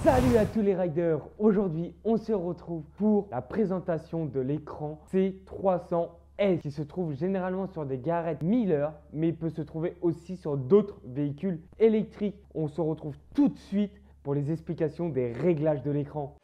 Salut à tous les riders, aujourd'hui on se retrouve pour la présentation de l'écran C300S qui se trouve généralement sur des Garrett Miller mais peut se trouver aussi sur d'autres véhicules électriques. On se retrouve tout de suite pour les explications des réglages de l'écran.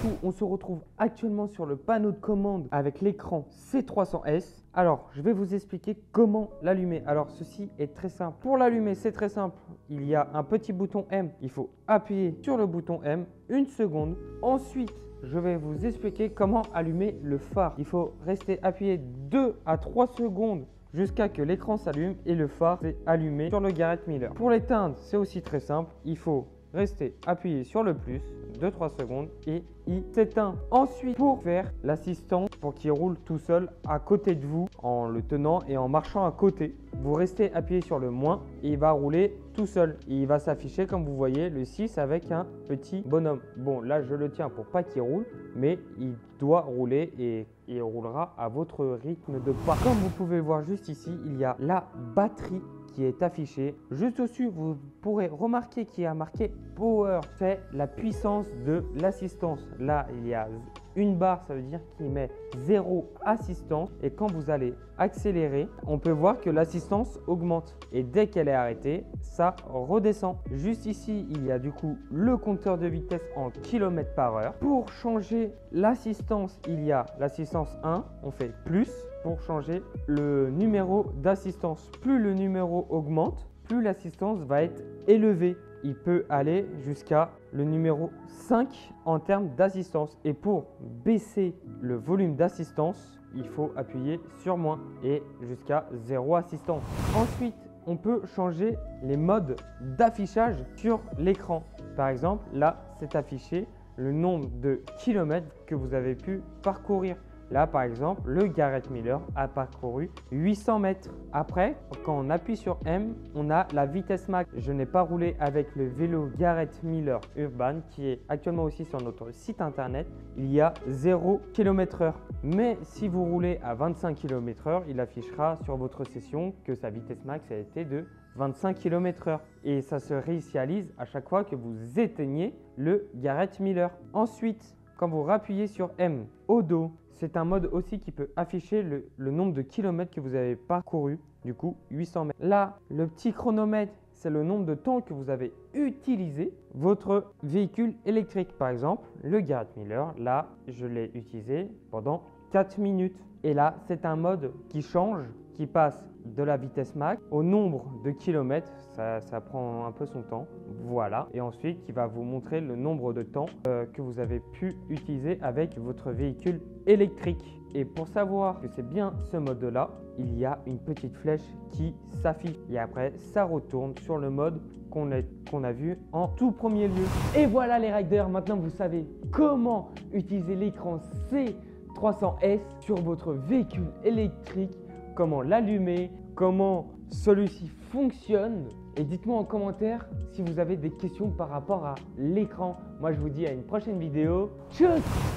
Du coup, on se retrouve actuellement sur le panneau de commande avec l'écran C300S. Alors, je vais vous expliquer comment l'allumer. Alors, ceci est très simple. Pour l'allumer, c'est très simple. Il y a un petit bouton M. Il faut appuyer sur le bouton M une seconde. Ensuite, je vais vous expliquer comment allumer le phare. Il faut rester appuyé 2 à 3 secondes jusqu'à ce que l'écran s'allume et le phare s'est allumé sur le Garrett Miller. Pour l'éteindre, c'est aussi très simple. Il faut rester appuyé sur le plus 2-3 secondes et il s'éteint. Ensuite, pour faire l'assistant pour qu'il roule tout seul à côté de vous en le tenant et en marchant à côté, vous restez appuyé sur le moins et il va rouler tout seul. Et il va s'afficher comme vous voyez le 6 avec un petit bonhomme. Bon, là je le tiens pour pas qu'il roule, mais il doit rouler et il roulera à votre rythme de pas. Comme vous pouvez le voir juste ici, il y a la batterie qui est affiché. Juste au-dessus, vous pourrez remarquer qu'il y a marqué Power. C'est la puissance de l'assistance. Là, il y a une barre, ça veut dire qu'il met 0 assistance. Et quand vous allez accélérer, on peut voir que l'assistance augmente. Et dès qu'elle est arrêtée, ça redescend. Juste ici, il y a du coup le compteur de vitesse en km/h. Pour changer l'assistance, il y a l'assistance 1, on fait plus. Pour changer le numéro d'assistance, plus le numéro augmente, plus l'assistance va être élevée. Il peut aller jusqu'à le numéro 5 en termes d'assistance. Et pour baisser le volume d'assistance, il faut appuyer sur moins et jusqu'à 0 assistance. Ensuite, on peut changer les modes d'affichage sur l'écran. Par exemple, là, c'est affiché le nombre de kilomètres que vous avez pu parcourir. Là, par exemple, le Garrett Miller a parcouru 800 mètres. Après, quand on appuie sur M, on a la vitesse max. Je n'ai pas roulé avec le vélo Garrett Miller Urban qui est actuellement aussi sur notre site internet. Il y a 0 km/h. Mais si vous roulez à 25 km/h, il affichera sur votre session que sa vitesse max a été de 25 km/h. Et ça se réinitialise à chaque fois que vous éteignez le Garrett Miller. Ensuite, quand vous rappuyez sur M au dos, c'est un mode aussi qui peut afficher le nombre de kilomètres que vous avez parcouru, du coup 800 mètres. Là, le petit chronomètre, c'est le nombre de temps que vous avez utilisé votre véhicule électrique. Par exemple, le Garrett Miller, là, je l'ai utilisé pendant 4 minutes. Et là, c'est un mode qui change, qui passe de la vitesse max au nombre de kilomètres. Ça prend un peu son temps. Voilà. Et ensuite, qui va vous montrer le nombre de temps que vous avez pu utiliser avec votre véhicule électrique. Et pour savoir que c'est bien ce mode-là, il y a une petite flèche qui s'affiche. Et après, ça retourne sur le mode qu'on a vu en tout premier lieu. Et voilà les riders, maintenant vous savez comment utiliser l'écran C300S sur votre véhicule électrique, comment l'allumer, comment celui-ci fonctionne. Et dites-moi en commentaire si vous avez des questions par rapport à l'écran. Moi, je vous dis à une prochaine vidéo. Tchuss!